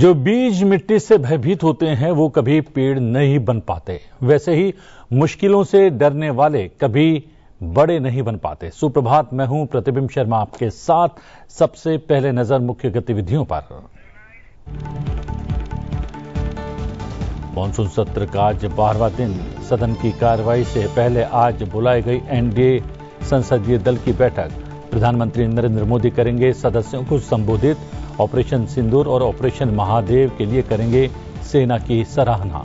जो बीज मिट्टी से भयभीत होते हैं वो कभी पेड़ नहीं बन पाते। वैसे ही मुश्किलों से डरने वाले कभी बड़े नहीं बन पाते। सुप्रभात, मैं हूं प्रतिबिंब शर्मा आपके साथ। सबसे पहले नजर मुख्य गतिविधियों पर। मॉनसून सत्र का आज 12वां दिन। सदन की कार्रवाई से पहले आज बुलाई गई एनडीए संसदीय दल की बैठक। प्रधानमंत्री नरेंद्र मोदी करेंगे सदस्यों को संबोधित। ऑपरेशन सिंदूर और ऑपरेशन महादेव के लिए करेंगे सेना की सराहना।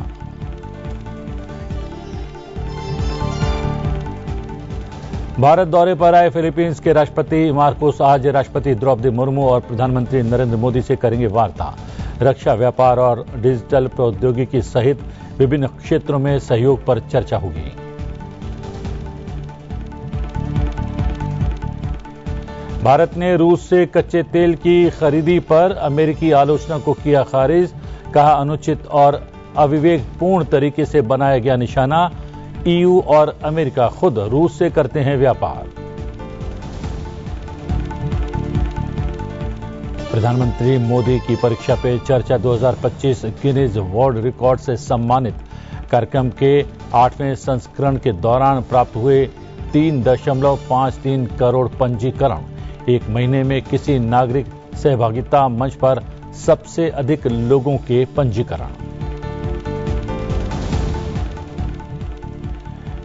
भारत दौरे पर आए फिलीपींस के राष्ट्रपति मार्कोस आज राष्ट्रपति द्रौपदी मुर्मू और प्रधानमंत्री नरेंद्र मोदी से करेंगे वार्ता। रक्षा, व्यापार और डिजिटल प्रौद्योगिकी सहित विभिन्न क्षेत्रों में सहयोग पर चर्चा होगी। भारत ने रूस से कच्चे तेल की खरीदी पर अमेरिकी आलोचना को किया खारिज। कहा, अनुचित और अविवेकपूर्ण तरीके से बनाया गया निशाना। ईयू और अमेरिका खुद रूस से करते हैं व्यापार। प्रधानमंत्री मोदी की परीक्षा पे चर्चा 2025 गिनीज वर्ल्ड रिकॉर्ड से सम्मानित। कार्यक्रम के 8वें संस्करण के दौरान प्राप्त हुए 3.53 करोड़ पंजीकरण। एक महीने में किसी नागरिक सहभागिता मंच पर सबसे अधिक लोगों के पंजीकरण।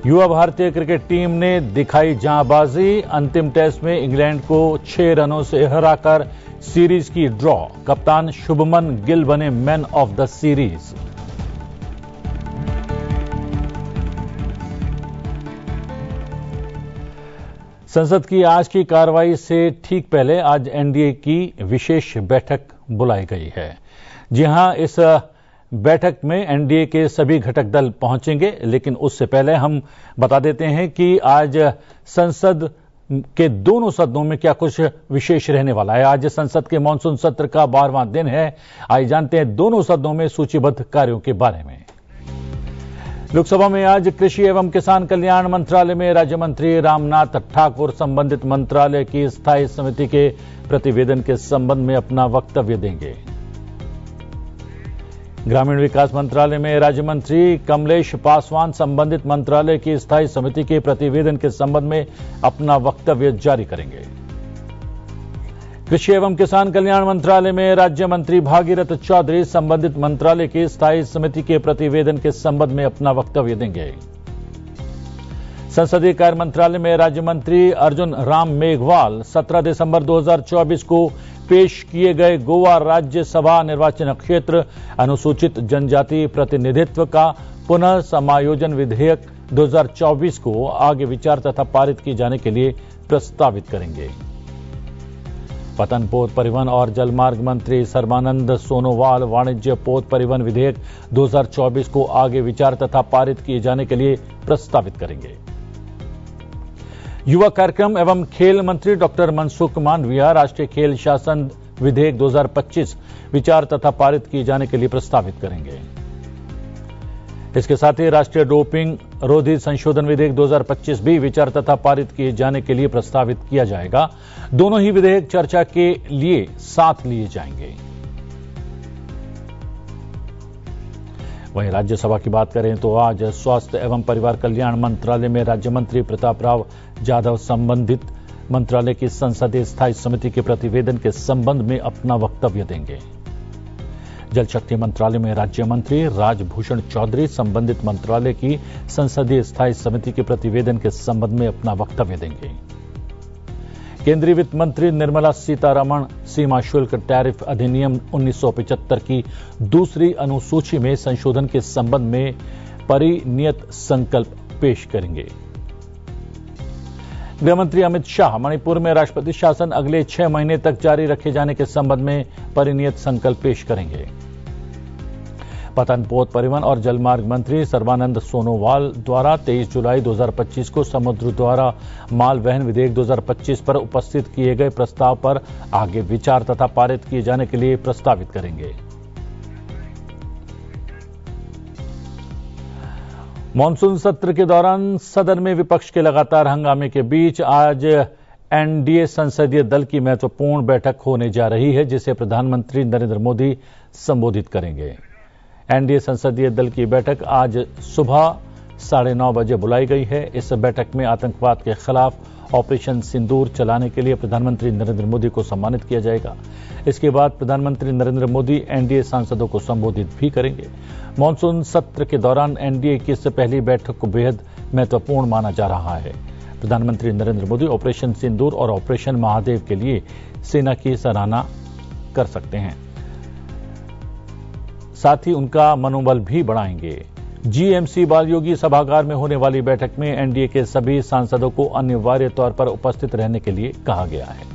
युवा भारतीय क्रिकेट टीम ने दिखाई जांबाजी। अंतिम टेस्ट में इंग्लैंड को 6 रनों से हराकर सीरीज की ड्रॉ। कप्तान शुभमन गिल बने मैन ऑफ द सीरीज। संसद की आज की कार्रवाई से ठीक पहले आज एनडीए की विशेष बैठक बुलाई गई है। जी हां, इस बैठक में एनडीए के सभी घटक दल पहुंचेंगे, लेकिन उससे पहले हम बता देते हैं कि आज संसद के दोनों सदनों में क्या कुछ विशेष रहने वाला है। आज संसद के मानसून सत्र का 12वां दिन है। आइए जानते हैं दोनों सदनों में सूचीबद्ध कार्यों के बारे में। लोकसभा में आज कृषि एवं किसान कल्याण मंत्रालय में राज्य मंत्री रामनाथ ठाकुर संबंधित मंत्रालय की स्थायी समिति के प्रतिवेदन के संबंध में अपना वक्तव्य देंगे। ग्रामीण विकास मंत्रालय में राज्य मंत्री कमलेश पासवान संबंधित मंत्रालय की स्थायी समिति के प्रतिवेदन के संबंध में अपना वक्तव्य जारी करेंगे। कृषि एवं किसान कल्याण मंत्रालय में राज्य मंत्री भागीरथ चौधरी संबंधित मंत्रालय की स्थायी समिति के प्रतिवेदन के संबंध में अपना वक्तव्य देंगे। संसदीय कार्य मंत्रालय में राज्य मंत्री अर्जुन राम मेघवाल 17 दिसंबर 2024 को पेश किए गए गोवा राज्यसभा निर्वाचन क्षेत्र अनुसूचित जनजाति प्रतिनिधित्व का पुनः समायोजन विधेयक 2024 को आगे विचार तथा पारित किए जाने के लिए प्रस्तावित करेंगे। पतन पोत परिवहन और जलमार्ग मंत्री सर्बानंद सोनोवाल वाणिज्य पोत परिवहन विधेयक 2024 को आगे विचार तथा पारित किए जाने के लिए प्रस्तावित करेंगे। युवा कार्यक्रम एवं खेल मंत्री डॉक्टर मनसुख मांडविया राष्ट्रीय खेल शासन विधेयक 2025 विचार तथा पारित किए जाने के लिए प्रस्तावित करेंगे। इसके साथ ही राष्ट्रीय डोपिंग रोधी संशोधन विधेयक 2025 भी विचार तथा पारित किए जाने के लिए प्रस्तावित किया जाएगा। दोनों ही विधेयक चर्चा के लिए साथ लिए जाएंगे। वहीं राज्यसभा की बात करें तो आज स्वास्थ्य एवं परिवार कल्याण मंत्रालय में राज्य मंत्री प्रताप राव जाधव संबंधित मंत्रालय की संसदीय स्थायी समिति के प्रतिवेदन के संबंध में अपना वक्तव्य देंगे। जल शक्ति मंत्रालय में राज्य मंत्री राजभूषण चौधरी संबंधित मंत्रालय की संसदीय स्थायी समिति के प्रतिवेदन के संबंध में अपना वक्तव्य देंगे। केंद्रीय वित्त मंत्री निर्मला सीतारमण सीमा शुल्क टैरिफ अधिनियम 1975 की दूसरी अनुसूची में संशोधन के संबंध में परिनियत संकल्प पेश करेंगे। गृहमंत्री अमित शाह मणिपुर में राष्ट्रपति शासन अगले 6 महीने तक जारी रखे जाने के संबंध में परिनियत संकल्प पेश करेंगे। पतन पोत परिवहन और जलमार्ग मंत्री सर्बानंद सोनोवाल द्वारा 23 जुलाई 2025 को समुद्र द्वारा माल वहन विधेयक 2025 पर उपस्थित किए गए प्रस्ताव पर आगे विचार तथा पारित किए जाने के लिए प्रस्तावित करेंगे। मॉनसून सत्र के दौरान सदन में विपक्ष के लगातार हंगामे के बीच आज एनडीए संसदीय दल की महत्वपूर्ण बैठक होने जा रही है, जिसे प्रधानमंत्री नरेंद्र मोदी संबोधित करेंगे। एनडीए संसदीय दल की बैठक आज सुबह 9:30 बजे बुलाई गई है। इस बैठक में आतंकवाद के खिलाफ ऑपरेशन सिंदूर चलाने के लिए प्रधानमंत्री नरेंद्र मोदी को सम्मानित किया जाएगा। इसके बाद प्रधानमंत्री नरेंद्र मोदी एनडीए सांसदों को संबोधित भी करेंगे। मॉनसून सत्र के दौरान एनडीए की इस पहली बैठक को बेहद महत्वपूर्ण माना जा रहा है। प्रधानमंत्री नरेंद्र मोदी ऑपरेशन सिंदूर और ऑपरेशन महादेव के लिए सेना की सराहना कर सकते हैं, साथ ही उनका मनोबल भी बढ़ाएंगे। जीएमसी बालयोगी सभागार में होने वाली बैठक में एनडीए के सभी सांसदों को अनिवार्य तौर पर उपस्थित रहने के लिए कहा गया है।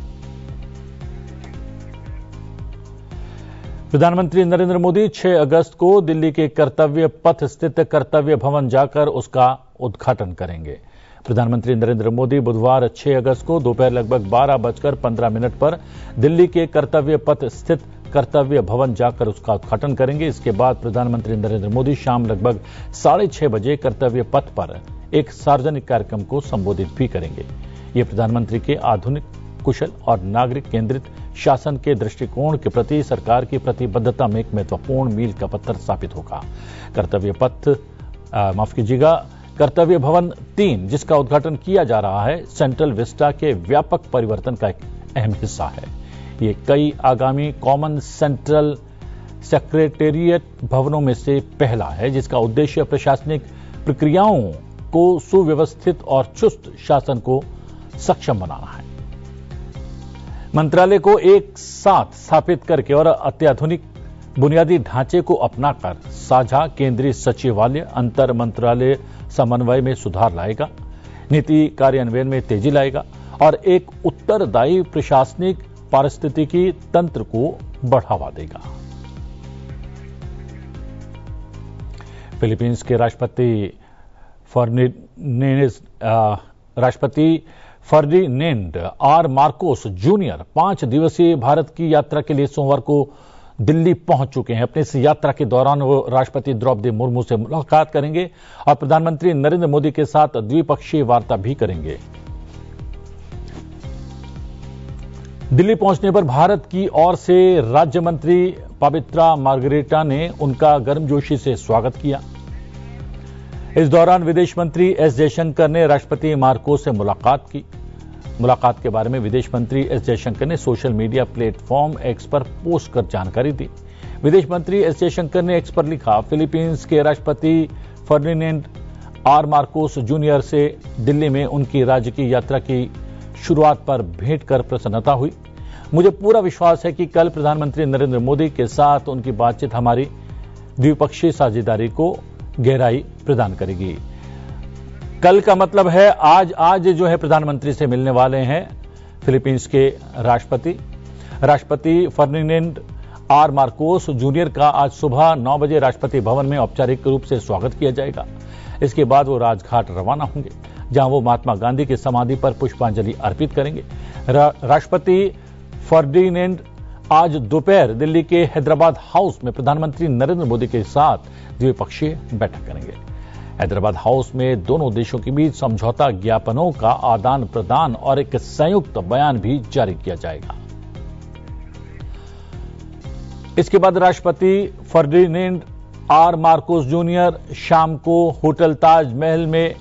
प्रधानमंत्री नरेंद्र मोदी 6 अगस्त को दिल्ली के कर्तव्य पथ स्थित कर्तव्य भवन जाकर उसका उद्घाटन करेंगे। प्रधानमंत्री नरेंद्र मोदी बुधवार 6 अगस्त को दोपहर लगभग 12:15 पर दिल्ली के कर्तव्य पथ स्थित कर्तव्य भवन जाकर उसका उद्घाटन करेंगे। इसके बाद प्रधानमंत्री नरेंद्र मोदी शाम लगभग 6:30 बजे कर्तव्य पथ पर एक सार्वजनिक कार्यक्रम को संबोधित भी करेंगे। ये प्रधानमंत्री के आधुनिक, कुशल और नागरिक केंद्रित शासन के दृष्टिकोण के प्रति सरकार की प्रतिबद्धता में एक महत्वपूर्ण मील का पत्थर साबित होगा। कर्तव्य भवन 3, जिसका उद्घाटन किया जा रहा है, सेंट्रल विस्टा के व्यापक परिवर्तन का एक अहम हिस्सा है। ये कई आगामी कॉमन सेंट्रल सेक्रेटेरिएट भवनों में से पहला है, जिसका उद्देश्य प्रशासनिक प्रक्रियाओं को सुव्यवस्थित और चुस्त शासन को सक्षम बनाना है। मंत्रालय को एक साथ स्थापित करके और अत्याधुनिक बुनियादी ढांचे को अपनाकर साझा केंद्रीय सचिवालय अंतर मंत्रालय समन्वय में सुधार लाएगा, नीति कार्यान्वयन में तेजी लाएगा और एक उत्तरदायी प्रशासनिक पारिस्थितिकी तंत्र को बढ़ावा देगा। फिलीपींस के राष्ट्रपति फर्डिनेंड आर मार्कोस जूनियर 5 दिवसीय भारत की यात्रा के लिए सोमवार को दिल्ली पहुंच चुके हैं। अपनी इस यात्रा के दौरान वो राष्ट्रपति द्रौपदी मुर्मू से मुलाकात करेंगे और प्रधानमंत्री नरेंद्र मोदी के साथ द्विपक्षीय वार्ता भी करेंगे। दिल्ली पहुंचने पर भारत की ओर से राज्य मंत्री पवित्रा मार्गरेटा ने उनका गर्मजोशी से स्वागत किया। इस दौरान विदेश मंत्री एस जयशंकर ने राष्ट्रपति मार्कोस से मुलाकात की। मुलाकात के बारे में विदेश मंत्री एस जयशंकर ने सोशल मीडिया प्लेटफॉर्म एक्स पर पोस्ट कर जानकारी दी। विदेश मंत्री एस जयशंकर ने एक्स पर लिखा, फिलीपींस के राष्ट्रपति फर्डिनेंड आर मार्कोस जूनियर से दिल्ली में उनकी राज्य की यात्रा की शुरुआत पर भेंट कर प्रसन्नता हुई। मुझे पूरा विश्वास है कि कल प्रधानमंत्री नरेंद्र मोदी के साथ उनकी बातचीत हमारी द्विपक्षीय साझेदारी को गहराई प्रदान करेगी। कल का मतलब है आज जो है प्रधानमंत्री से मिलने वाले हैं फिलीपींस के राष्ट्रपति फर्डिनेंड आर मार्कोस जूनियर का आज सुबह 9 बजे राष्ट्रपति भवन में औपचारिक रूप से स्वागत किया जाएगा। इसके बाद वो राजघाट रवाना होंगे, जहां वो महात्मा गांधी की समाधि पर पुष्पांजलि अर्पित करेंगे। राष्ट्रपति फर्डिनेंड आज दोपहर दिल्ली के हैदराबाद हाउस में प्रधानमंत्री नरेंद्र मोदी के साथ द्विपक्षीय बैठक करेंगे। हैदराबाद हाउस में दोनों देशों के बीच समझौता ज्ञापनों का आदान प्रदान और एक संयुक्त बयान भी जारी किया जाएगा। इसके बाद राष्ट्रपति फर्डिनेंड आर मार्कोस जूनियर शाम को होटल ताज महल में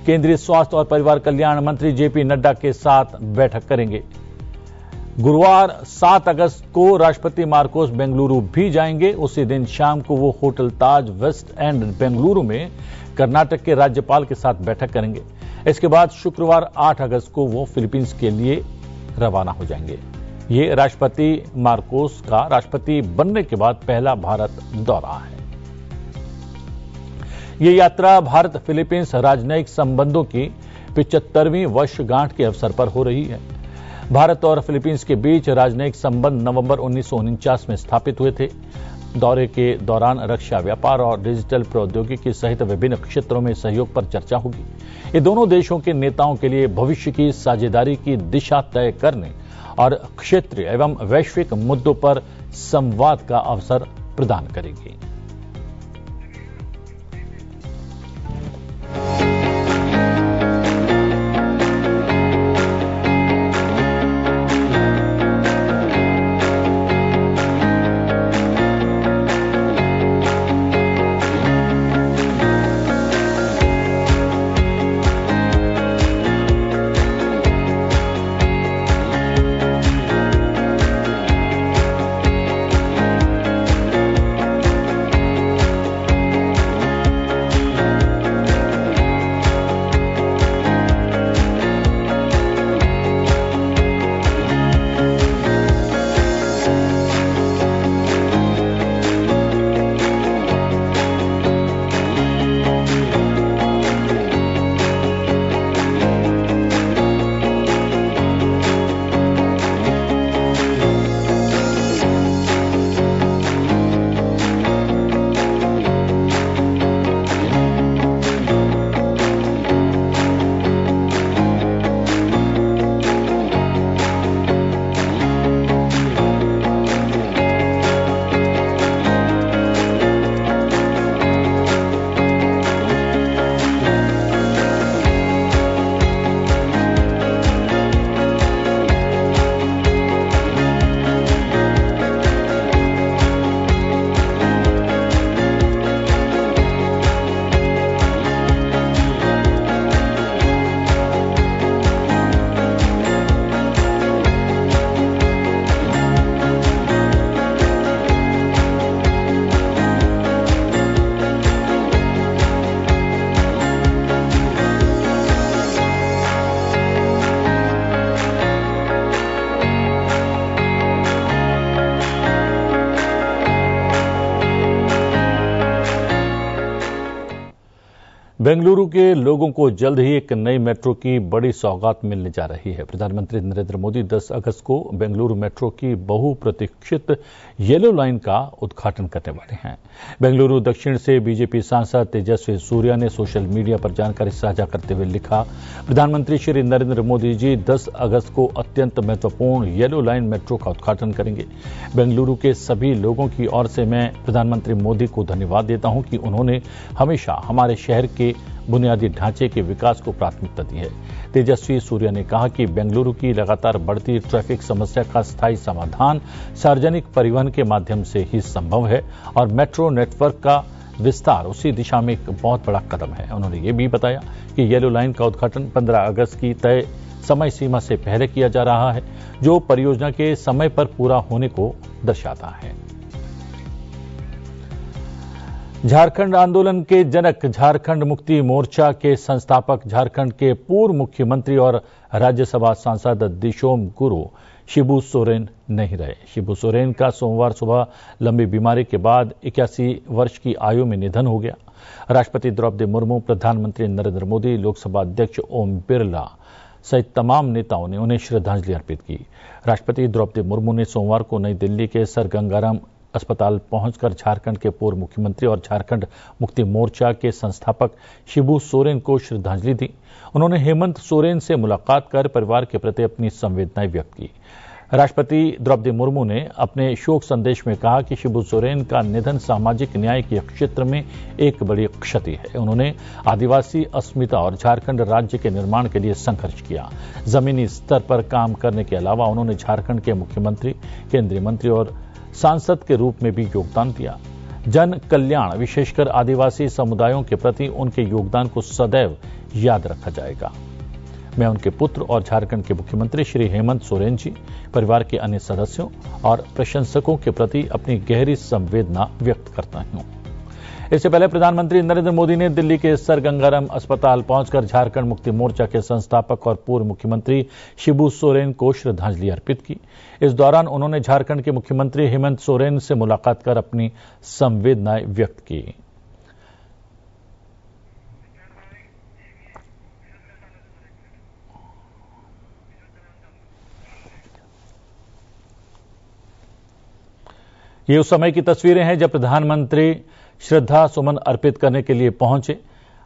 केंद्रीय स्वास्थ्य और परिवार कल्याण मंत्री जेपी नड्डा के साथ बैठक करेंगे। गुरुवार 7 अगस्त को राष्ट्रपति मार्कोस बेंगलुरु भी जाएंगे। उसी दिन शाम को वो hotel Taj West End Bengaluru में कर्नाटक के राज्यपाल के साथ बैठक करेंगे। इसके बाद शुक्रवार 8 अगस्त को वो फिलीपींस के लिए रवाना हो जाएंगे। ये राष्ट्रपति मार्कोस का राष्ट्रपति बनने के बाद पहला भारत दौरा है। ये यात्रा भारत फिलीपींस राजनयिक संबंधों की 75वीं वर्षगांठ के अवसर पर हो रही है। भारत और फिलीपींस के बीच राजनयिक संबंध नवंबर 1949 में स्थापित हुए थे। दौरे के दौरान रक्षा, व्यापार और डिजिटल प्रौद्योगिकी सहित विभिन्न क्षेत्रों में सहयोग पर चर्चा होगी। ये दोनों देशों के नेताओं के लिए भविष्य की साझेदारी की दिशा तय करने और क्षेत्रीय एवं वैश्विक मुद्दों पर संवाद का अवसर प्रदान करेगी। बेंगलुरु के लोगों को जल्द ही एक नई मेट्रो की बड़ी सौगात मिलने जा रही है। प्रधानमंत्री नरेंद्र मोदी 10 अगस्त को बेंगलुरु मेट्रो की बहुप्रतीक्षित येलो लाइन का उद्घाटन करने वाले हैं। बेंगलुरु दक्षिण से बीजेपी सांसद तेजस्वी सूर्या ने सोशल मीडिया पर जानकारी साझा करते हुए लिखा, प्रधानमंत्री श्री नरेंद्र मोदी जी 10 अगस्त को अत्यंत महत्वपूर्ण येलो लाइन मेट्रो का उद्घाटन करेंगे। बेंगलुरु के सभी लोगों की ओर से मैं प्रधानमंत्री मोदी को धन्यवाद देता हूं कि उन्होंने हमेशा हमारे शहर के बुनियादी ढांचे के विकास को प्राथमिकता दी है। तेजस्वी सूर्या ने कहा कि बेंगलुरु की लगातार बढ़ती ट्रैफिक समस्या का स्थायी समाधान सार्वजनिक परिवहन के माध्यम से ही संभव है और मेट्रो नेटवर्क का विस्तार उसी दिशा में एक बहुत बड़ा कदम है। उन्होंने ये भी बताया कि येलो लाइन का उद्घाटन 15 अगस्त की तय समय सीमा से पहले किया जा रहा है, जो परियोजना के समय पर पूरा होने को दर्शाता है। झारखंड आंदोलन के जनक, झारखंड मुक्ति मोर्चा के संस्थापक, झारखंड के पूर्व मुख्यमंत्री और राज्यसभा सांसद दिशोम गुरु शिबू सोरेन नहीं रहे। शिबू सोरेन का सोमवार सुबह लंबी बीमारी के बाद 81 वर्ष की आयु में निधन हो गया। राष्ट्रपति द्रौपदी मुर्मू, प्रधानमंत्री नरेंद्र मोदी, लोकसभा अध्यक्ष ओम बिरला सहित तमाम नेताओं ने उन्हें श्रद्धांजलि अर्पित की। राष्ट्रपति द्रौपदी मुर्मू ने सोमवार को नई दिल्ली के सर गंगाराम अस्पताल पहुंचकर झारखंड के पूर्व मुख्यमंत्री और झारखंड मुक्ति मोर्चा के संस्थापक शिबू सोरेन को श्रद्धांजलि दी। उन्होंने हेमंत सोरेन से मुलाकात कर परिवार के प्रति अपनी संवेदनाएं व्यक्त की। राष्ट्रपति द्रौपदी मुर्मू ने अपने शोक संदेश में कहा कि शिबू सोरेन का निधन सामाजिक न्याय के क्षेत्र में एक बड़ी क्षति है। उन्होंने आदिवासी अस्मिता और झारखंड राज्य के निर्माण के लिए संघर्ष किया। जमीनी स्तर पर काम करने के अलावा उन्होंने झारखंड के मुख्यमंत्री, केंद्रीय मंत्री और सांसद के रूप में भी योगदान दिया। जन कल्याण, विशेषकर आदिवासी समुदायों के प्रति उनके योगदान को सदैव याद रखा जाएगा। मैं उनके पुत्र और झारखंड के मुख्यमंत्री श्री हेमंत सोरेन जी, परिवार के अन्य सदस्यों और प्रशंसकों के प्रति अपनी गहरी संवेदना व्यक्त करता हूं। इससे पहले प्रधानमंत्री नरेंद्र मोदी ने दिल्ली के सर गंगाराम अस्पताल पहुंचकर झारखंड मुक्ति मोर्चा के संस्थापक और पूर्व मुख्यमंत्री शिबू सोरेन को श्रद्धांजलि अर्पित की। इस दौरान उन्होंने झारखंड के मुख्यमंत्री हेमंत सोरेन से मुलाकात कर अपनी संवेदनाएं व्यक्त की। ये उस समय की तस्वीरें हैं जब प्रधानमंत्री श्रद्धा सुमन अर्पित करने के लिए पहुंचे।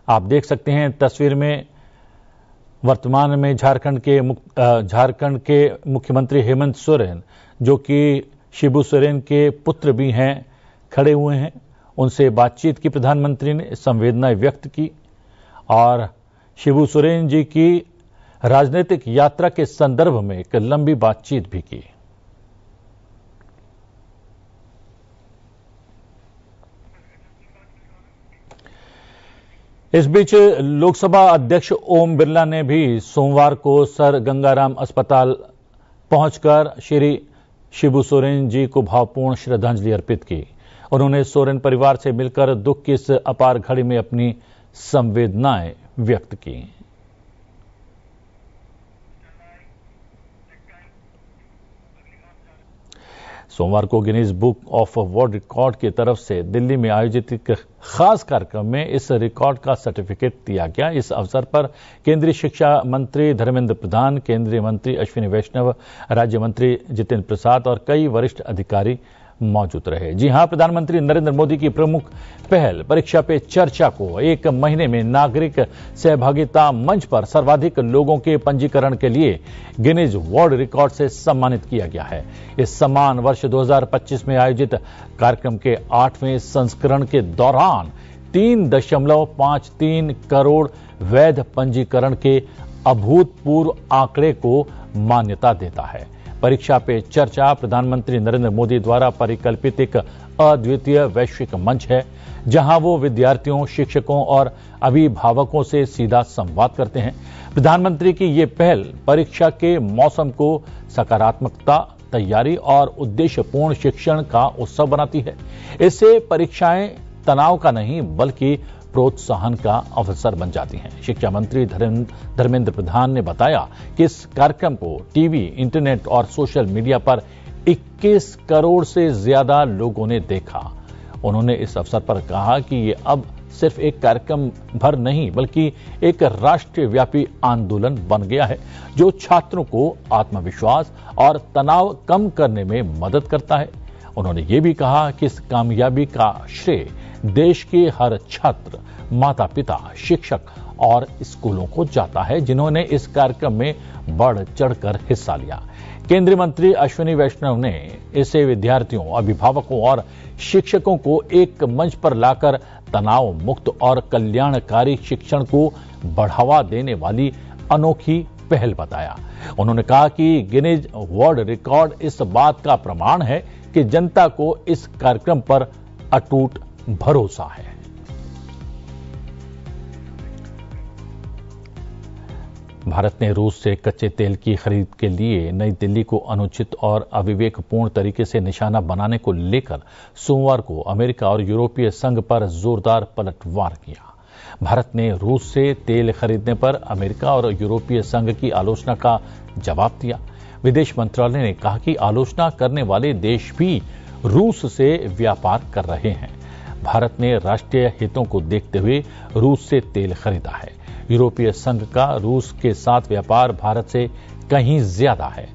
आप देख सकते हैं तस्वीर में वर्तमान में झारखंड के मुख्यमंत्री हेमंत सोरेन, जो कि शिबू सोरेन के पुत्र भी हैं, खड़े हुए हैं। उनसे बातचीत की प्रधानमंत्री ने, संवेदनाएं व्यक्त की और शिबू सोरेन जी की राजनीतिक यात्रा के संदर्भ में एक लंबी बातचीत भी की। इस बीच लोकसभा अध्यक्ष ओम बिरला ने भी सोमवार को सर गंगाराम अस्पताल पहुंचकर श्री शिबू सोरेन जी को भावपूर्ण श्रद्धांजलि अर्पित की। उन्होंने सोरेन परिवार से मिलकर दुख की इस अपार घड़ी में अपनी संवेदनाएं व्यक्त की। सोमवार को Guinness book of world record की तरफ से दिल्ली में आयोजित एक खास कार्यक्रम में इस रिकॉर्ड का सर्टिफिकेट दिया गया। इस अवसर पर केंद्रीय शिक्षा मंत्री धर्मेंद्र प्रधान, केंद्रीय मंत्री अश्विनी वैष्णव, राज्य मंत्री जितेंद्र प्रसाद और कई वरिष्ठ अधिकारी मौजूद रहे। जी हां, प्रधानमंत्री नरेंद्र मोदी की प्रमुख पहल परीक्षा पे चर्चा को एक महीने में नागरिक सहभागिता मंच पर सर्वाधिक लोगों के पंजीकरण के लिए गिनीज वर्ल्ड रिकॉर्ड से सम्मानित किया गया है। इस सम्मान वर्ष 2025 में आयोजित कार्यक्रम के 8वें संस्करण के दौरान 3.53 करोड़ वैध पंजीकरण के अभूतपूर्व आंकड़े को मान्यता देता है। परीक्षा पे चर्चा प्रधानमंत्री नरेंद्र मोदी द्वारा परिकल्पित एक अद्वितीय वैश्विक मंच है, जहां वो विद्यार्थियों, शिक्षकों और अभिभावकों से सीधा संवाद करते हैं। प्रधानमंत्री की ये पहल परीक्षा के मौसम को सकारात्मकता, तैयारी और उद्देश्यपूर्ण शिक्षण का उत्सव बनाती है। इससे परीक्षाएं तनाव का नहीं बल्कि प्रोत्साहन का अवसर बन जाती हैं। शिक्षा मंत्री धर्मेंद्र प्रधान ने बताया कि इस कार्यक्रम को टीवी, इंटरनेट और सोशल मीडिया पर 21 करोड़ से ज्यादा लोगों ने देखा। उन्होंने इस अवसर पर कहा कि ये अब सिर्फ एक कार्यक्रम भर नहीं बल्कि एक राष्ट्रव्यापी आंदोलन बन गया है जो छात्रों को आत्मविश्वास और तनाव कम करने में मदद करता है। उन्होंने ये भी कहा कि इस कामयाबी का श्रेय देश के हर छात्र, माता पिता, शिक्षक और स्कूलों को जाता है जिन्होंने इस कार्यक्रम में बढ़ चढ़कर हिस्सा लिया। केंद्रीय मंत्री अश्विनी वैष्णव ने इसे विद्यार्थियों, अभिभावकों और शिक्षकों को एक मंच पर लाकर तनाव मुक्त और कल्याणकारी शिक्षण को बढ़ावा देने वाली अनोखी पहल बताया। उन्होंने कहा कि गिनीज वर्ल्ड रिकॉर्ड इस बात का प्रमाण है कि जनता को इस कार्यक्रम पर अटूट भरोसा है। भारत ने रूस से कच्चे तेल की खरीद के लिए नई दिल्ली को अनुचित और अविवेकपूर्ण तरीके से निशाना बनाने को लेकर सोमवार को अमेरिका और यूरोपीय संघ पर जोरदार पलटवार किया। भारत ने रूस से तेल खरीदने पर अमेरिका और यूरोपीय संघ की आलोचना का जवाब दिया। विदेश मंत्रालय ने कहा कि आलोचना करने वाले देश भी रूस से व्यापार कर रहे हैं। भारत ने राष्ट्रीय हितों को देखते हुए रूस से तेल खरीदा है। यूरोपीय संघ का रूस के साथ व्यापार भारत से कहीं ज्यादा है।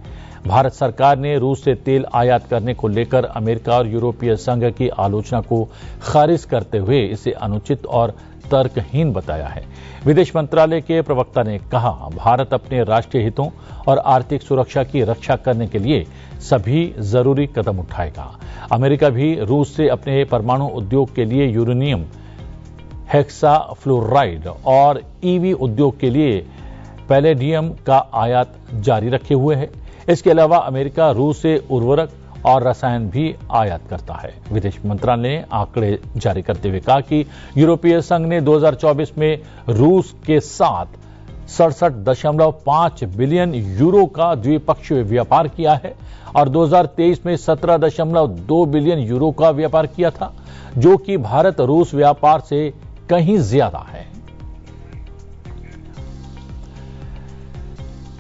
भारत सरकार ने रूस से तेल आयात करने को लेकर अमेरिका और यूरोपीय संघ की आलोचना को खारिज करते हुए इसे अनुचित और तर्कहीन बताया है। विदेश मंत्रालय के प्रवक्ता ने कहा, भारत अपने राष्ट्रीय हितों और आर्थिक सुरक्षा की रक्षा करने के लिए सभी जरूरी कदम उठाएगा। अमेरिका भी रूस से अपने परमाणु उद्योग के लिए यूरेनियम, हेक्साफ्लोराइड और ईवी उद्योग के लिए पैलेडियम का आयात जारी रखे हुए है। इसके अलावा अमेरिका रूस से उर्वरक और रसायन भी आयात करता है। विदेश मंत्रालय ने आंकड़े जारी करते हुए कहा कि यूरोपीय संघ ने 2024 में रूस के साथ 67.5 बिलियन यूरो का द्विपक्षीय व्यापार किया है और 2023 में 17.2 बिलियन यूरो का व्यापार किया था, जो कि भारत रूस व्यापार से कहीं ज्यादा है।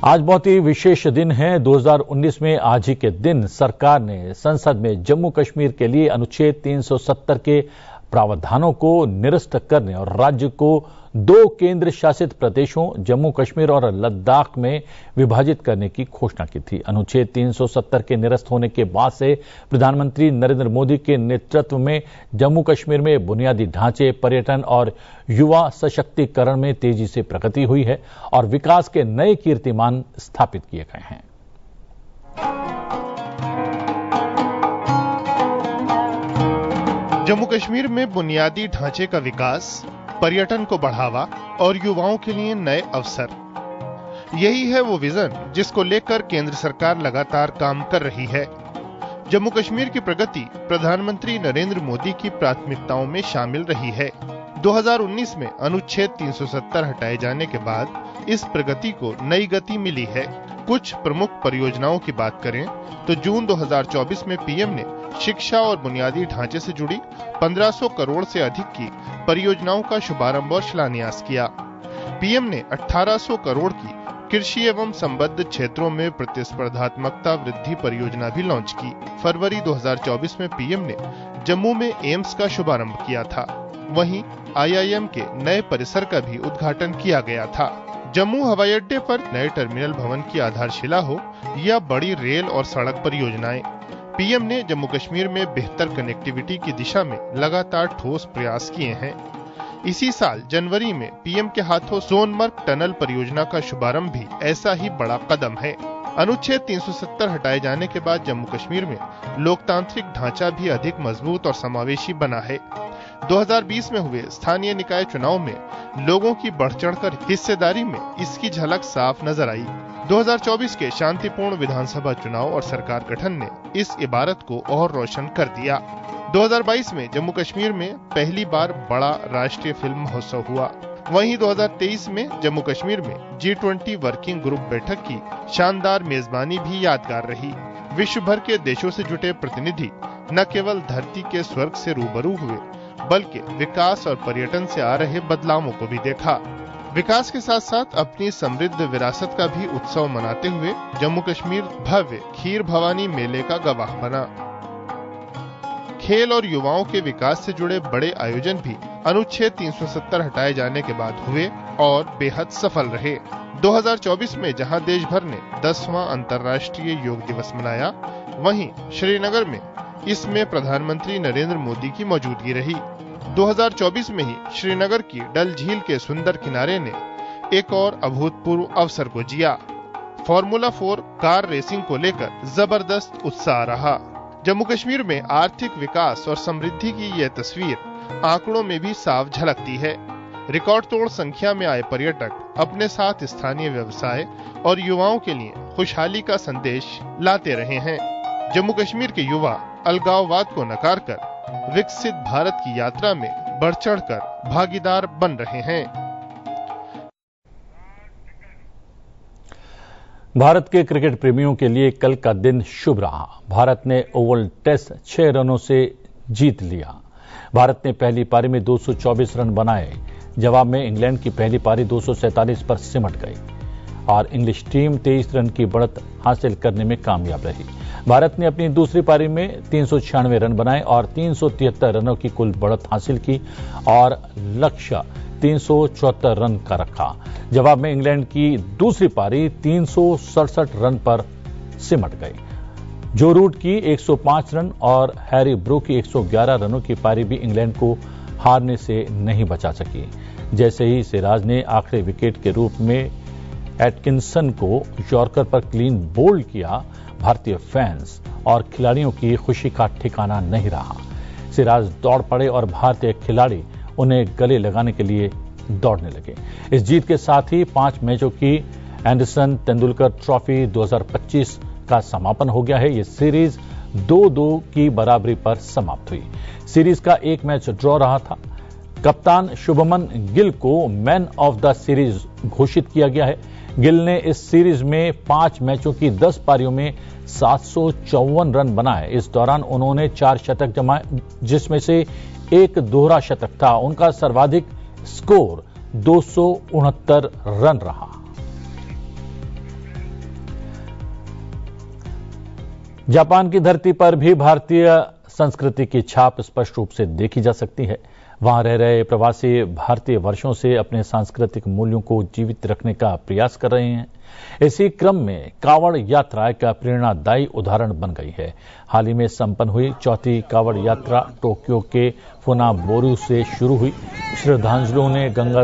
आज बहुत ही विशेष दिन है। 2019 में आज ही के दिन सरकार ने संसद में जम्मू कश्मीर के लिए अनुच्छेद 370 के प्रावधानों को निरस्त करने और राज्य को 2 केंद्र शासित प्रदेशों जम्मू कश्मीर और लद्दाख में विभाजित करने की घोषणा की थी। अनुच्छेद 370 के निरस्त होने के बाद से प्रधानमंत्री नरेंद्र मोदी के नेतृत्व में जम्मू कश्मीर में बुनियादी ढांचे, पर्यटन और युवा सशक्तिकरण में तेजी से प्रगति हुई है और विकास के नए कीर्तिमान स्थापित किए गए हैं। जम्मू कश्मीर में बुनियादी ढांचे का विकास, पर्यटन को बढ़ावा और युवाओं के लिए नए अवसर, यही है वो विजन जिसको लेकर केंद्र सरकार लगातार काम कर रही है। जम्मू कश्मीर की प्रगति प्रधानमंत्री नरेंद्र मोदी की प्राथमिकताओं में शामिल रही है। 2019 में अनुच्छेद 370 हटाए जाने के बाद इस प्रगति को नई गति मिली है। कुछ प्रमुख परियोजनाओं की बात करें तो जून 2024 में पीएम ने शिक्षा और बुनियादी ढांचे से जुड़ी 1500 करोड़ से अधिक की परियोजनाओं का शुभारंभ और शिलान्यास किया। पीएम ने 1800 करोड़ की कृषि एवं संबद्ध क्षेत्रों में प्रतिस्पर्धात्मकता वृद्धि परियोजना भी लॉन्च की। फरवरी 2024 में पीएम ने जम्मू में एम्स का शुभारंभ किया था। वहीं आईआईएम के नए परिसर का भी उद्घाटन किया गया था। जम्मू हवाई अड्डे पर नए टर्मिनल भवन की आधारशिला हो या बड़ी रेल और सड़क परियोजनाएं, पीएम ने जम्मू कश्मीर में बेहतर कनेक्टिविटी की दिशा में लगातार ठोस प्रयास किए हैं। इसी साल जनवरी में पीएम के हाथों सोनमर्ग टनल परियोजना का शुभारंभ भी ऐसा ही बड़ा कदम है। अनुच्छेद 370 हटाए जाने के बाद जम्मू कश्मीर में लोकतांत्रिक ढांचा भी अधिक मजबूत और समावेशी बना है। 2020 में हुए स्थानीय निकाय चुनाव में लोगों की बढ़ चढ़कर हिस्सेदारी में इसकी झलक साफ नजर आई। 2024 के शांतिपूर्ण विधानसभा चुनाव और सरकार गठन ने इस इबारत को और रोशन कर दिया। 2022 में जम्मू कश्मीर में पहली बार बड़ा राष्ट्रीय फिल्म महोत्सव हुआ। वहीं 2023 में जम्मू कश्मीर में G20 वर्किंग ग्रुप बैठक की शानदार मेजबानी भी यादगार रही। विश्व भर के देशों से जुटे प्रतिनिधि न केवल धरती के स्वर्ग से रूबरू हुए, बल्कि विकास और पर्यटन से आ रहे बदलावों को भी देखा। विकास के साथ साथ अपनी समृद्ध विरासत का भी उत्सव मनाते हुए जम्मू कश्मीर भव्य खीर भवानी मेले का गवाह बना। खेल और युवाओं के विकास से जुड़े बड़े आयोजन भी अनुच्छेद 370 हटाए जाने के बाद हुए और बेहद सफल रहे। 2024 में जहां देश भर ने 10वां अंतर्राष्ट्रीय योग दिवस मनाया, वहीं श्रीनगर में इसमें प्रधानमंत्री नरेंद्र मोदी की मौजूदगी रही। 2024 में ही श्रीनगर की डल झील के सुंदर किनारे ने एक और अभूतपूर्व अवसर को जिया। फॉर्मूला 4 कार रेसिंग को लेकर जबरदस्त उत्साह रहा। जम्मू कश्मीर में आर्थिक विकास और समृद्धि की यह तस्वीर आंकड़ों में भी साफ झलकती है। रिकॉर्ड तोड़ संख्या में आए पर्यटक अपने साथ स्थानीय व्यवसाय और युवाओं के लिए खुशहाली का संदेश लाते रहे हैं। जम्मू कश्मीर के युवा अलगाववाद को नकार कर विकसित भारत की यात्रा में बढ़ चढ़कर भागीदार बन रहे हैं। भारत के क्रिकेट प्रेमियों के लिए कल का दिन शुभ रहा। भारत ने ओवल टेस्ट 6 रनों से जीत लिया। भारत ने पहली पारी में 224 रन बनाए। जवाब में इंग्लैंड की पहली पारी 247 पर सिमट गई और इंग्लिश टीम 23 रन की बढ़त हासिल करने में कामयाब रही। भारत ने अपनी दूसरी पारी में 396 रन बनाए और 373 रनों की कुल बढ़त हासिल की और लक्ष्य 374 रन का रखा। जवाब में इंग्लैंड की दूसरी पारी 367 रन पर सिमट गई। जो रूट की 105 रन और हैरी ब्रूक की 111 रनों की पारी भी इंग्लैंड को हारने से नहीं बचा सकी। जैसे ही सिराज ने आखिरी विकेट के रूप में एटकिंसन को यॉर्कर पर क्लीन बोल्ड किया, भारतीय फैंस और खिलाड़ियों की खुशी का ठिकाना नहीं रहा। सिराज दौड़ पड़े और भारतीय खिलाड़ी उन्हें गले लगाने के लिए दौड़ने लगे। इस जीत के साथ ही 5 मैचों की एंडरसन तेंदुलकर ट्रॉफी 2025 का समापन हो गया है। ये सीरीज 2-2 की बराबरी पर समाप्त हुई। सीरीज का एक मैच ड्रॉ रहा था। कप्तान शुभमन गिल को मैन ऑफ द सीरीज घोषित किया गया है। गिल ने इस सीरीज में 5 मैचों की 10 पारियों में 754 रन बनाए। इस दौरान उन्होंने 4 शतक जमाए, जिसमें से एक दोहरा शतक था। उनका सर्वाधिक स्कोर 269 रन रहा। जापान की धरती पर भी भारतीय संस्कृति की छाप स्पष्ट रूप से देखी जा सकती है। वहां रह रहे प्रवासी भारतीय वर्षों से अपने सांस्कृतिक मूल्यों को जीवित रखने का प्रयास कर रहे हैं। इसी क्रम में कावड़ यात्रा एक प्रेरणादायी उदाहरण बन गई है। हाल ही में संपन्न हुई 4थी कावड़ यात्रा टोक्यो के फुनाबोरू से शुरू हुई। श्रद्धांजलियों ने गंगा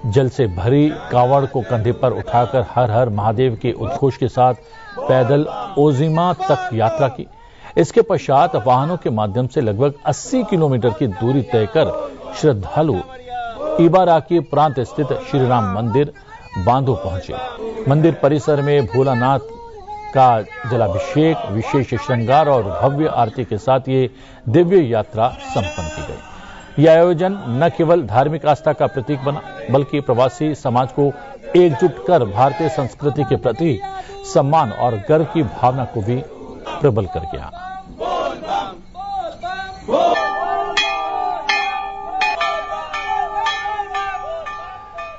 जल से भरी कावड़ को कंधे पर उठाकर हर हर महादेव के उद्घोष के साथ पैदल ओजिमा तक यात्रा की। इसके पश्चात वाहनों के माध्यम से लगभग 80 किलोमीटर की दूरी तय कर श्रद्धालु इबाराकी प्रांत स्थित श्रीराम मंदिर बांधो पहुंचे। मंदिर परिसर में भोलानाथ का जलाभिषेक, विशेष श्रृंगार और भव्य आरती के साथ ये दिव्य यात्रा संपन्न की गई। यह आयोजन न केवल धार्मिक आस्था का प्रतीक बना, बल्कि प्रवासी समाज को एकजुट कर भारतीय संस्कृति के प्रति सम्मान और गर्व की भावना को भी प्रबल कर गया।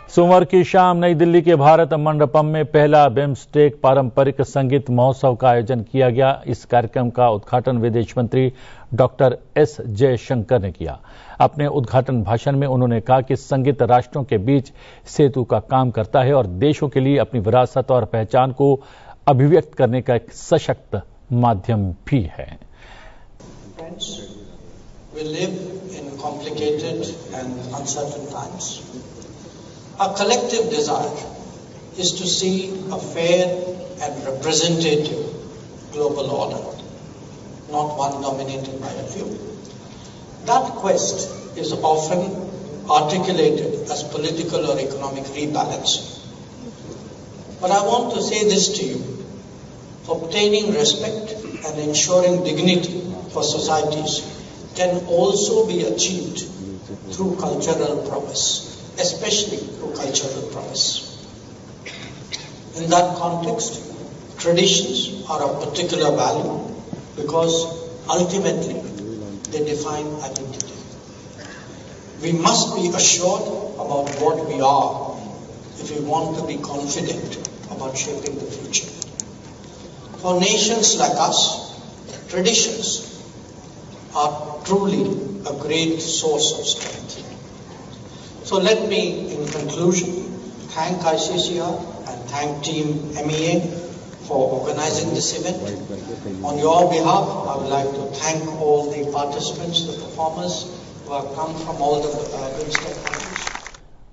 सोमवार की शाम नई दिल्ली के भारत मंडपम में पहला बिम्स्टेक पारंपरिक संगीत महोत्सव का आयोजन किया गया। इस कार्यक्रम का उद्घाटन विदेश मंत्री डॉक्टर एस जयशंकर ने किया। अपने उद्घाटन भाषण में उन्होंने कहा कि संगीत राष्ट्रों के बीच सेतु का काम करता है और देशों के लिए अपनी विरासत और पहचान को अभिव्यक्त करने का एक सशक्त माध्यम भी है। We live in complicated and uncertain times. Our collective desire is to see a fair and representative global order, not one dominated by a few. That quest is often articulated as political or economic rebalancing. But I want to say this to you. Obtaining respect and ensuring dignity for societies can also be achieved through cultural prowess, especially through cultural prowess. In that context, traditions are of particular value because ultimately they define identity. We must be assured about what we are if we want to be confident about shaping the future. For nations like us, traditions are truly a great source of strength. So let me, in conclusion, thank ICCR and thank Team MEA for organizing this event. On your behalf, I would like to thank all the participants, the performers who have come from all the BIMSTEC countries.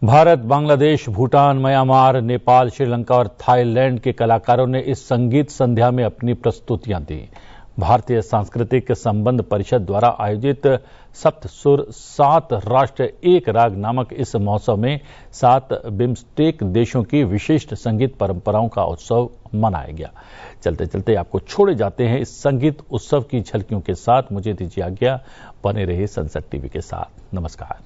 Bharat, Bangladesh, Bhutan, Myanmar, Nepal, Sri Lanka और Thailand के कलाकारों ने इस संगीत संध्या में अपनी प्रस्तुतियां दी। भारतीय सांस्कृतिक संबंध परिषद द्वारा आयोजित सप्त सुर 7 राष्ट्र एक राग नामक इस महोत्सव में 7 बिम्स्टेक देशों की विशिष्ट संगीत परंपराओं का उत्सव मनाया गया। चलते चलते आपको छोड़े जाते हैं इस संगीत उत्सव की झलकियों के साथ। मुझे दीजिए आज्ञा, बने रहिए सनसेट टीवी के साथ। नमस्कार।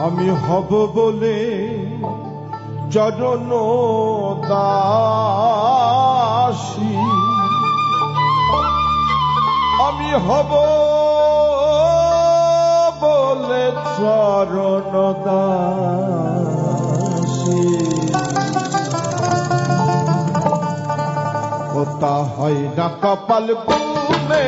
আমি হব বলে চরণ দাসী, আমি হব বলে চরণ দাসী, ও তা হয় না কপাল গুনে